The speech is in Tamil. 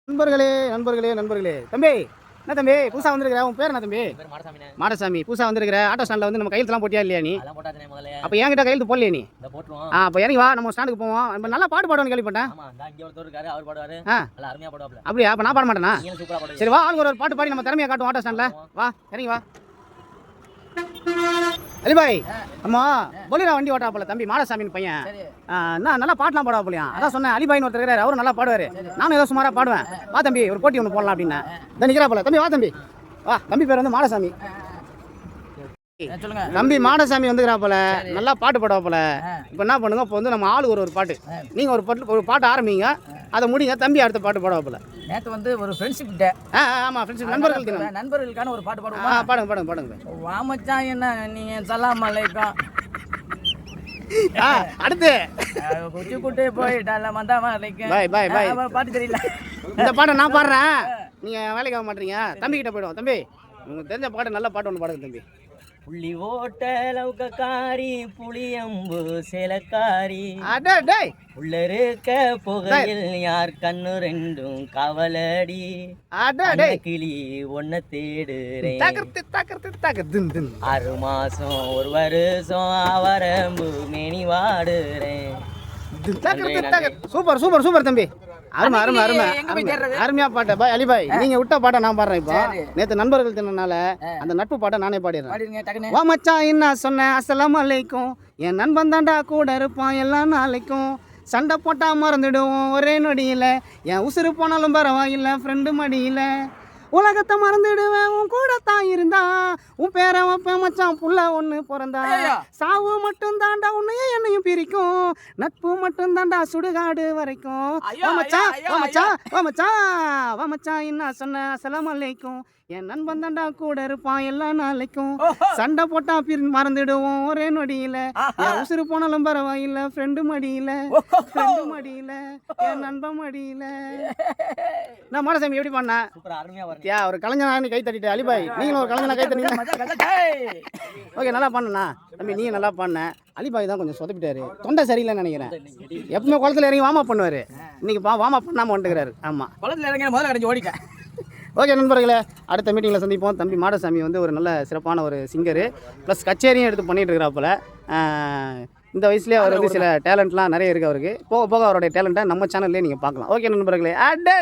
நண்பர்களே நண்பர்களே நண்பர்களே தம்பி என்ன தம்பி புதுசாக வந்திருக்கிற உன் பேர் என்ன தம்பி? மாடசாமி. புதுசாக வந்திருக்கிற ஆட்டோ ஸ்டாண்டில் வந்து நம்ம கையெழுத்துலாம் போட்டியா இல்லையா நீ? அப்போ என்கிட்ட கையெழுத்து போடலையே நீ? அப்போ இறங்கி வா, நம்ம ஸ்டாண்டுக்கு போவோம். நம்ம நல்லா பாட்டு பாடுவோன்னு கேள்விப்பட்டேன். அப்படியா? அப்போ நான் பாட மாட்டேனா? சரி வா, ஆளுக்கு ஒரு பாட்டு பாடி நம்ம திறமையை காட்டுவோம் ஆட்டோ ஸ்டாண்டில். வா இறங்கி வா. அலிபாய் அம்மா பொலிரா வண்டி ஓட்டாப்பல தம்பி மாடசாமின்னு பையன். நான் நல்லா பாட்டெலாம் பாடுவா. அதான் சொன்னேன், அலிபாய்னு ஒருத்தர் இருக்கிறாரு, அவரும் நல்லா பாடுவார். நானும் ஏதோ சுமாராக பாடுவேன். வா தம்பி ஒரு போட்டி ஒன்று போடலாம் அப்படின்னு தான் நிற்கிறா போல. தம்பி வா தம்பி வா. தம்பி பேர் வந்து மாடசாமி. தம்பி மாடசாமி வந்துக்கிறா போல, நல்லா பாட்டு பாடுவா போல. இப்போ என்ன பண்ணுங்க, இப்போ வந்து நம்ம ஆளு ஒரு பாட்டு, நீங்கள் ஒரு பாட்டு ஆரம்பிங்க, அதை முடிங்க. தம்பி அடுத்த பாட்டு பாடுவா போல. நேற்று வந்து ஒரு ஃப்ரெண்ட்ஷிப் டே. ஆமாம் ஃப்ரெண்ட்ஷிப் நண்பர்களுக்கான ஒரு பாட்டு பாடுவோமா? பாடுங்க பாடுங்க பாடுங்க. வாமச்சான் என்ன நீங்கள் சலாம் அலைக்கும். அடுத்து குச்சி குட்டி போயிட்டால மந்தாம அலைக்கும். பாய் பாய் பாய். பாட்டு தெரியல. இந்த பாட்டை நான் பாடுறேன், நீங்கள் வேலைக்கு ஆக மாட்டீங்க. தம்பி கிட்ட போயிடுவோம். தம்பி உங்களுக்கு தெரிஞ்ச பாட்டு, நல்ல பாட்டு ஒன்று பாடுங்க தம்பி. புள்ளி ஓட்ட லவுக்காரி புளியம்பு சேலக்காரி உள்ள இருக்க புகையில் யார் கண்ணு ரெண்டும் கவலடி கிளி ஒன்ன தேடுறேன். 6 மாசம் 1 வருஷம் அவரம்பு மேனி வாடுறேன். சூப்பர் சூப்பர் சூப்பர் தம்பி. அருமை அருமை அருமை அருமையா பாட்ட பாய் அலிபாய். நீங்க விட்ட பாட்டை நான் பாடுறேன். இப்போ நேற்று நண்பர்கள் தினனால அந்த நட்பு பாட்டை நானே பாடிடுறேன். வா மச்சான் என்ன சொன்னேன், அஸ்ஸலாமு அலைக்கும். என் நண்பன் தாண்டா கூட இருப்பான் எல்லா நாளைக்கும். சண்டை போட்டா மறந்துடுவோம் ஒரே நொடியில். என் உசுறு போனாலும் பரவாயில்லை ஃப்ரெண்டு மடியில். உலகத்தை மறந்துடுவேன் உன் கூட தான் இருந்தா. உன் பேரை வைப்பேன் மச்சான் புள்ள ஒன்று பிறந்தா. சாவு மட்டும் தாண்டா உன்னையும் என்னையும் பிரிக்கும். நட்பு மட்டும் தாண்டா சுடுகாடு வரைக்கும். வாமச்சான் என்ன சொன்ன அஸ்ஸலாமு அலைக்கும். என் நண்பன் தாண்டா கூட இருப்பான் எல்லா நாளைக்கும். சண்டை போட்டா மறந்துடுவோம் ஒரே நொடியில. என் உசுறு போனாலும் பரவாயில்ல ஃப்ரெண்டு மடியில. ஃப்ரெண்டு மடியில என் நண்பன் மடியில. நான் மாடசாமி எப்படி பண்ண ஒரு கலைஞனா கை தட்டிட்டு. அலிபாய் நீங்களும் ஒரு கலைஞனா கை தட்டிங்க. ஓகே நல்லா பண்ணண்ணா தம்பி, நீங்க நல்லா பண்ண. அலிபாய் தான் கொஞ்சம் சொதப்பிட்டாரு, தொண்டை சரியில்லைன்னு நினைக்கிறேன். எப்பவுமே குளத்துல இறங்கி வாமா பண்ணுவாரு, இன்னைக்கு வாமா பண்ணாம வந்துக்கிறாரு. ஆமா குளத்துல இறங்கி முதல்ல அடைஞ்சு ஓடிக்க. ஓகே நண்பர்களே, அடுத்த மீட்டிங்கில் சந்திப்போம். தம்பி மாடசாமி வந்து ஒரு நல்ல சிறப்பான ஒரு சிங்கரு, ப்ளஸ் கச்சேரியும் எடுத்து பண்ணிகிட்டு இருக்கிறாப்புல. இந்த வயசுலேயே அவர் வந்து சில டேலண்ட்லாம் நிறைய இருக்குது அவருக்கு. போக போக அவருடைய டேலண்ட்டை நம்ம சேனல்லே நீங்கள் பார்க்கலாம். ஓகே நண்பர்களே, அடே